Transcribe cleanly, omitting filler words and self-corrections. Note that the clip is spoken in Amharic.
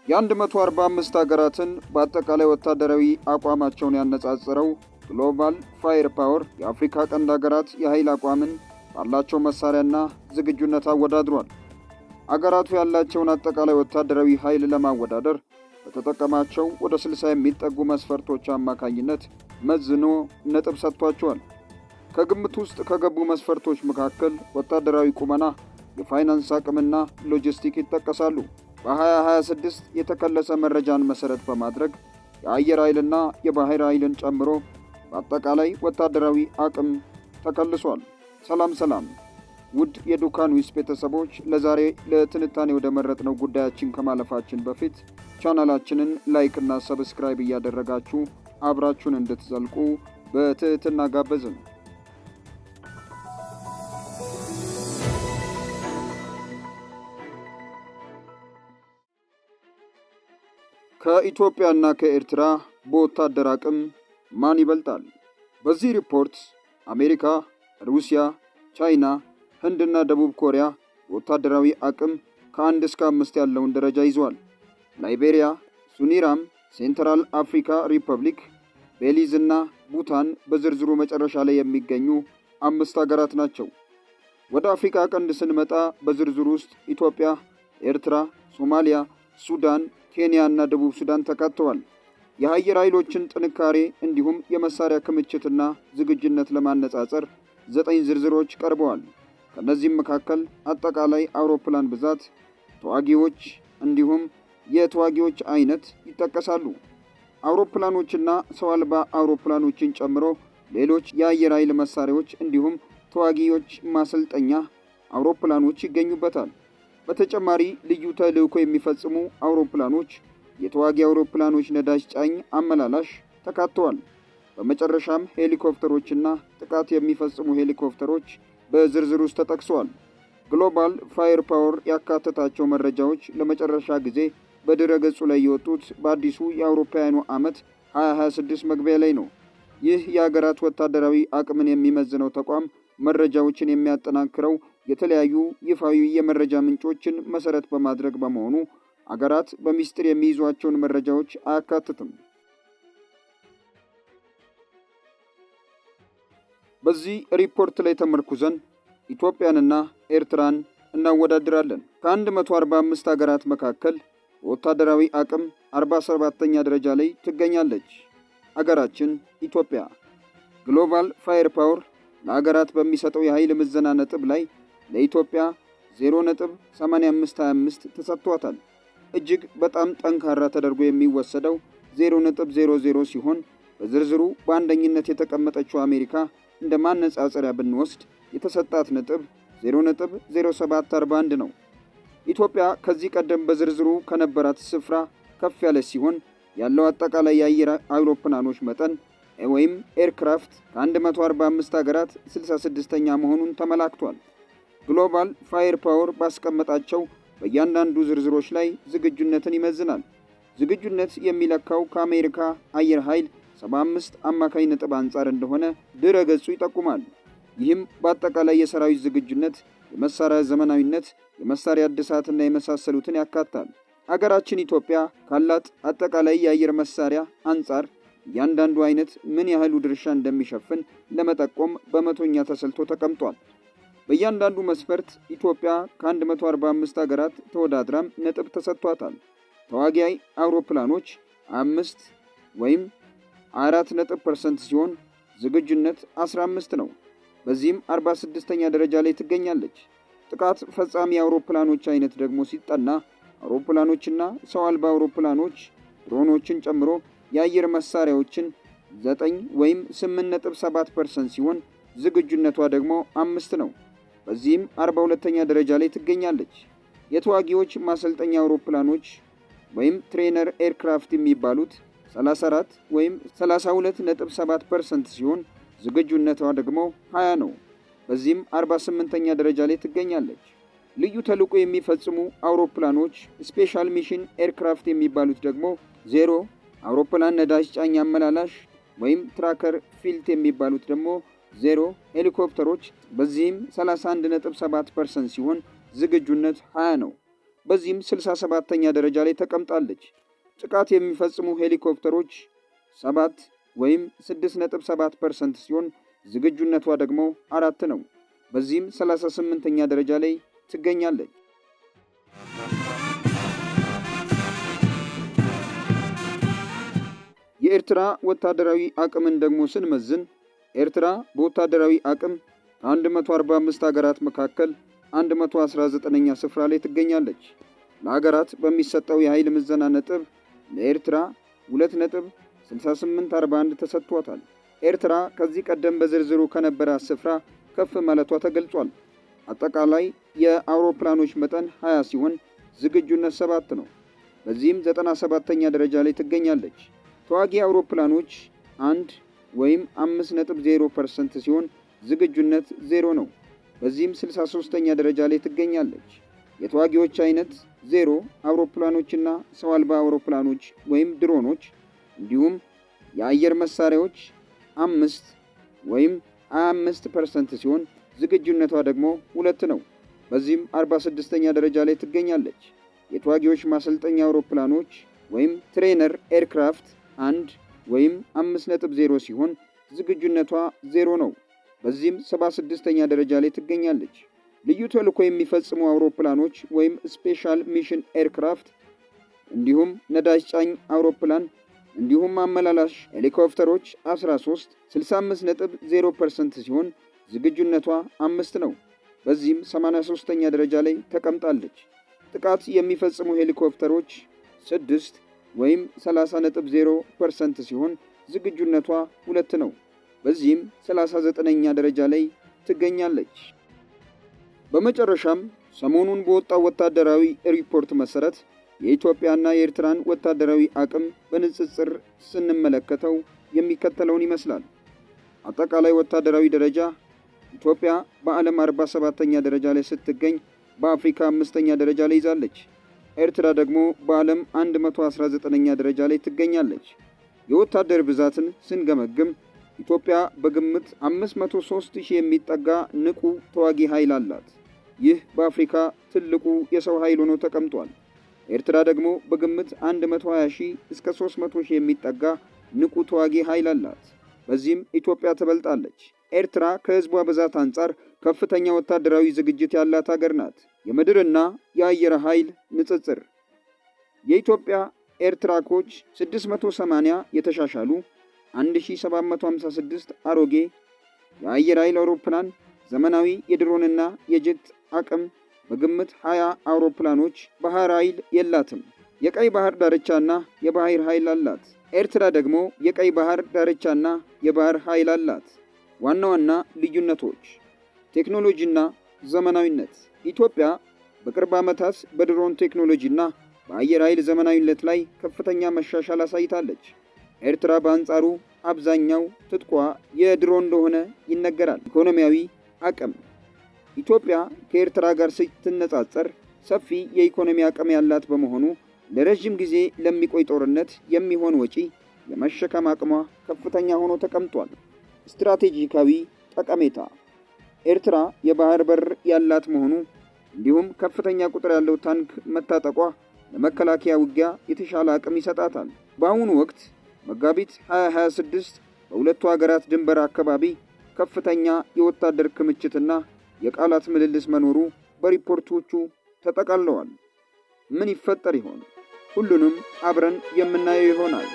የ145 ሀገራትን በአጠቃላይ ወታደራዊ አቋማቸውን ያነጻጸረው ግሎባል ፋየር ፓወር የአፍሪካ ቀንድ ሀገራት የኃይል አቋምን ባላቸው መሳሪያና ዝግጁነት አወዳድሯል። አገራቱ ያላቸውን አጠቃላይ ወታደራዊ ኃይል ለማወዳደር በተጠቀማቸው ወደ 60 የሚጠጉ መስፈርቶች አማካኝነት መዝኖ ነጥብ ሰጥቷቸዋል። ከግምት ውስጥ ከገቡ መስፈርቶች መካከል ወታደራዊ ቁመና፣ የፋይናንስ አቅምና ሎጂስቲክ ይጠቀሳሉ። በ2026 የተከለሰ መረጃን መሰረት በማድረግ የአየር ኃይልና የባህር ኃይልን ጨምሮ በአጠቃላይ ወታደራዊ አቅም ተከልሷል። ሰላም ውድ የዱካን ኒውስ ቤተሰቦች፣ ለዛሬ ለትንታኔ ወደ መረጥነው ጉዳያችን ከማለፋችን በፊት ቻናላችንን ላይክ እና ሰብስክራይብ እያደረጋችሁ አብራችሁን እንድትዘልቁ በትህትና ጋበዝን። ከኢትዮጵያና ከኤርትራ በወታደር አቅም ማን ይበልጣል? በዚህ ሪፖርት አሜሪካ፣ ሩሲያ፣ ቻይና፣ ህንድና ደቡብ ኮሪያ በወታደራዊ አቅም ከ1 እስከ 5 ያለውን ደረጃ ይዟል። ላይቤሪያ፣ ሱኒራም፣ ሴንትራል አፍሪካ ሪፐብሊክ፣ ቤሊዝ እና ቡታን በዝርዝሩ መጨረሻ ላይ የሚገኙ 5 ሀገራት ናቸው። ወደ አፍሪካ ቀንድ ስንመጣ በዝርዝሩ ውስጥ ኢትዮጵያ፣ ኤርትራ፣ ሶማሊያ፣ ሱዳን፣ ኬንያ እና ደቡብ ሱዳን ተካተዋል። የአየር ኃይሎችን ጥንካሬ እንዲሁም የመሳሪያ ክምችትና ዝግጁነት ለማነጻጸር 9 ዝርዝሮች ቀርበዋል። ከነዚህም መካከል አጠቃላይ አውሮፕላን ብዛት፣ ተዋጊዎች እንዲሁም የተዋጊዎች አይነት ይጠቀሳሉ። አውሮፕላኖችና ሰው አልባ አውሮፕላኖችን ጨምሮ ሌሎች የአየር ኃይል መሳሪያዎች እንዲሁም ተዋጊዎች ማሰልጠኛ አውሮፕላኖች ይገኙበታል። በተጨማሪ ልዩ ተልዕኮ የሚፈጽሙ አውሮፕላኖች፣ የተዋጊ አውሮፕላኖች ነዳጅ ጫኝ አመላላሽ ተካተዋል። በመጨረሻም ሄሊኮፕተሮችና ጥቃት የሚፈጽሙ ሄሊኮፕተሮች በዝርዝር ውስጥ ተጠቅሰዋል። ግሎባል ፋየር ፓወር ያካተታቸው መረጃዎች ለመጨረሻ ጊዜ በድረ ገጹ ላይ የወጡት በአዲሱ የአውሮፓውያኑ ዓመት 2026 መግቢያ ላይ ነው። ይህ የሀገራት ወታደራዊ አቅምን የሚመዝነው ተቋም መረጃዎችን የሚያጠናክረው የተለያዩ ይፋዊ የመረጃ ምንጮችን መሰረት በማድረግ በመሆኑ አገራት በሚስጥር የሚይዟቸውን መረጃዎች አያካትትም። በዚህ ሪፖርት ላይ ተመርኩዘን ኢትዮጵያንና ኤርትራን እናወዳድራለን። ከ145 ሀገራት መካከል በወታደራዊ አቅም 47ኛ ደረጃ ላይ ትገኛለች አገራችን ኢትዮጵያ። ግሎባል ፋየር ፓወር ለሀገራት በሚሰጠው የኃይል ምዘና ነጥብ ላይ ለኢትዮጵያ 0.8525 ተሰጥቷታል። እጅግ በጣም ጠንካራ ተደርጎ የሚወሰደው 0.00 ሲሆን በዝርዝሩ በአንደኝነት የተቀመጠችው አሜሪካ እንደ ማነጻጸሪያ ብንወስድ የተሰጣት ነጥብ 0.0741 ነው። ኢትዮጵያ ከዚህ ቀደም በዝርዝሩ ከነበራት ስፍራ ከፍ ያለች ሲሆን ያለው አጠቃላይ የአየር አውሮፕላኖች መጠን ወይም ኤርክራፍት ከ145 ሀገራት 66ኛ መሆኑን ተመላክቷል። ግሎባል ፋየር ፓወር ባስቀመጣቸው በእያንዳንዱ ዝርዝሮች ላይ ዝግጁነትን ይመዝናል። ዝግጁነት የሚለካው ከአሜሪካ አየር ኃይል 75 አማካኝ ነጥብ አንጻር እንደሆነ ድረ ገጹ ይጠቁማል። ይህም በአጠቃላይ የሰራዊት ዝግጁነት፣ የመሳሪያ ዘመናዊነት፣ የመሳሪያ እድሳትና የመሳሰሉትን ያካታል። አገራችን ኢትዮጵያ ካላት አጠቃላይ የአየር መሳሪያ አንጻር እያንዳንዱ አይነት ምን ያህሉ ድርሻ እንደሚሸፍን ለመጠቆም በመቶኛ ተሰልቶ ተቀምጧል። በእያንዳንዱ መስፈርት ኢትዮጵያ ከ145 ሀገራት ተወዳድራም ነጥብ ተሰጥቷታል። ተዋጊ አውሮፕላኖች 5 ወይም 4% ሲሆን ዝግጁነት 15 ነው። በዚህም 46ኛ ደረጃ ላይ ትገኛለች። ጥቃት ፈጻሚ አውሮፕላኖች አይነት ደግሞ ሲጠና አውሮፕላኖችና ሰው አልባ አውሮፕላኖች ድሮኖችን ጨምሮ የአየር መሳሪያዎችን 9 ወይም 8.7% ሲሆን ዝግጁነቷ ደግሞ 5 ነው። በዚህም 42ኛ ደረጃ ላይ ትገኛለች። የተዋጊዎች ማሰልጠኛ አውሮፕላኖች ወይም ትሬነር ኤርክራፍት የሚባሉት 34 ወይም 32.7% ሲሆን ዝግጁነቷ ደግሞ 20 ነው። በዚህም 48ኛ ደረጃ ላይ ትገኛለች። ልዩ ተልዕኮ የሚፈጽሙ አውሮፕላኖች ስፔሻል ሚሽን ኤርክራፍት የሚባሉት ደግሞ 0፣ አውሮፕላን ነዳጅ ጫኝ አመላላሽ ወይም ትራከር ፊልት የሚባሉት ደግሞ 0፣ ሄሊኮፕተሮች በዚህም 31.7% ሲሆን ዝግጁነት 20 ነው። በዚህም 67ኛ ደረጃ ላይ ተቀምጣለች። ጥቃት የሚፈጽሙ ሄሊኮፕተሮች 7 ወይም 6.7% ሲሆን ዝግጁነቷ ደግሞ 4 ነው። በዚህም 38ኛ ደረጃ ላይ ትገኛለች። የኤርትራ ወታደራዊ አቅምን ደግሞ ስንመዝን ኤርትራ በወታደራዊ አቅም ከ145 ሀገራት መካከል 119ኛ ስፍራ ላይ ትገኛለች። ለሀገራት በሚሰጠው የኃይል ምዘና ነጥብ ለኤርትራ 2.6841 ተሰጥቷታል። ኤርትራ ከዚህ ቀደም በዝርዝሩ ከነበራት ስፍራ ከፍ ማለቷ ተገልጿል። አጠቃላይ የአውሮፕላኖች መጠን 20 ሲሆን ዝግጁነት 7 ነው። በዚህም 97ኛ ደረጃ ላይ ትገኛለች። ተዋጊ አውሮፕላኖች 1 ወይም 5.0% ሲሆን ዝግጁነት 0 ነው። በዚህም 63ኛ ደረጃ ላይ ትገኛለች። የተዋጊዎች አይነት 0 አውሮፕላኖችና ሰው አልባ አውሮፕላኖች ወይም ድሮኖች እንዲሁም የአየር መሳሪያዎች 5 ወይም 25% ሲሆን ዝግጁነቷ ደግሞ 2 ነው። በዚህም 46ኛ ደረጃ ላይ ትገኛለች። የተዋጊዎች ማሰልጠኛ አውሮፕላኖች ወይም ትሬነር ኤርክራፍት 1 ወይም 5.0 ሲሆን ዝግጁነቷ 0 ነው። በዚህም 76ኛ ደረጃ ላይ ትገኛለች። ልዩ ተልዕኮ የሚፈጽሙ አውሮፕላኖች ወይም ስፔሻል ሚሽን ኤርክራፍት እንዲሁም ነዳጅ ጫኝ አውሮፕላን እንዲሁም አመላላሽ ሄሊኮፕተሮች 13 65.0% ሲሆን ዝግጁነቷ 5 ነው። በዚህም 83ኛ ደረጃ ላይ ተቀምጣለች። ጥቃት የሚፈጽሙ ሄሊኮፕተሮች 6 ወይም 30.0% ሲሆን ዝግጁነቷ 2 ነው። በዚህም 39ኛ ደረጃ ላይ ትገኛለች። በመጨረሻም ሰሞኑን በወጣው ወታደራዊ ሪፖርት መሰረት የኢትዮጵያና የኤርትራን ወታደራዊ አቅም በንጽጽር ስንመለከተው የሚከተለውን ይመስላል። አጠቃላይ ወታደራዊ ደረጃ ኢትዮጵያ በዓለም 47ኛ ደረጃ ላይ ስትገኝ በአፍሪካ 5ኛ ደረጃ ላይ ይዛለች። ኤርትራ ደግሞ በዓለም 119ኛ ደረጃ ላይ ትገኛለች። የወታደር ብዛትን ስንገመግም ኢትዮጵያ በግምት 503,000 የሚጠጋ ንቁ ተዋጊ ኃይል አላት። ይህ በአፍሪካ ትልቁ የሰው ኃይል ሆኖ ተቀምጧል። ኤርትራ ደግሞ በግምት 120,000 እስከ 300,000 የሚጠጋ ንቁ ተዋጊ ኃይል አላት። በዚህም ኢትዮጵያ ትበልጣለች። ኤርትራ ከህዝቧ ብዛት አንጻር ከፍተኛ ወታደራዊ ዝግጅት ያላት ሀገር ናት። የምድርና የአየር ኃይል ንጽጽር የኢትዮጵያ ኤርትራኮች 680 የተሻሻሉ 1756 አሮጌ የአየር ኃይል አውሮፕላን፣ ዘመናዊ የድሮንና የጀት አቅም በግምት 20 አውሮፕላኖች፣ ባህር ኃይል የላትም። የቀይ ባህር ዳርቻና የባህር ኃይል አላት። ኤርትራ ደግሞ የቀይ ባህር ዳርቻና የባህር ኃይል አላት። ዋና ዋና ልዩነቶች ቴክኖሎጂና ዘመናዊነት። ኢትዮጵያ በቅርብ ዓመታት በድሮን ቴክኖሎጂና በአየር ኃይል ዘመናዊነት ላይ ከፍተኛ መሻሻል አሳይታለች። ኤርትራ በአንጻሩ አብዛኛው ትጥቋ የድሮን እንደሆነ ይነገራል። ኢኮኖሚያዊ አቅም ኢትዮጵያ ከኤርትራ ጋር ስትነጻጸር ሰፊ የኢኮኖሚ አቅም ያላት በመሆኑ ለረጅም ጊዜ ለሚቆይ ጦርነት የሚሆን ወጪ የመሸከም አቅሟ ከፍተኛ ሆኖ ተቀምጧል። ስትራቴጂካዊ ጠቀሜታ ኤርትራ የባህር በር ያላት መሆኑ እንዲሁም ከፍተኛ ቁጥር ያለው ታንክ መታጠቋ ለመከላከያ ውጊያ የተሻለ አቅም ይሰጣታል። በአሁኑ ወቅት መጋቢት 2026 በሁለቱ ሀገራት ድንበር አካባቢ ከፍተኛ የወታደር ክምችትና የቃላት ምልልስ መኖሩ በሪፖርቶቹ ተጠቃለዋል። ምን ይፈጠር ይሆን? ሁሉንም አብረን የምናየው ይሆናል።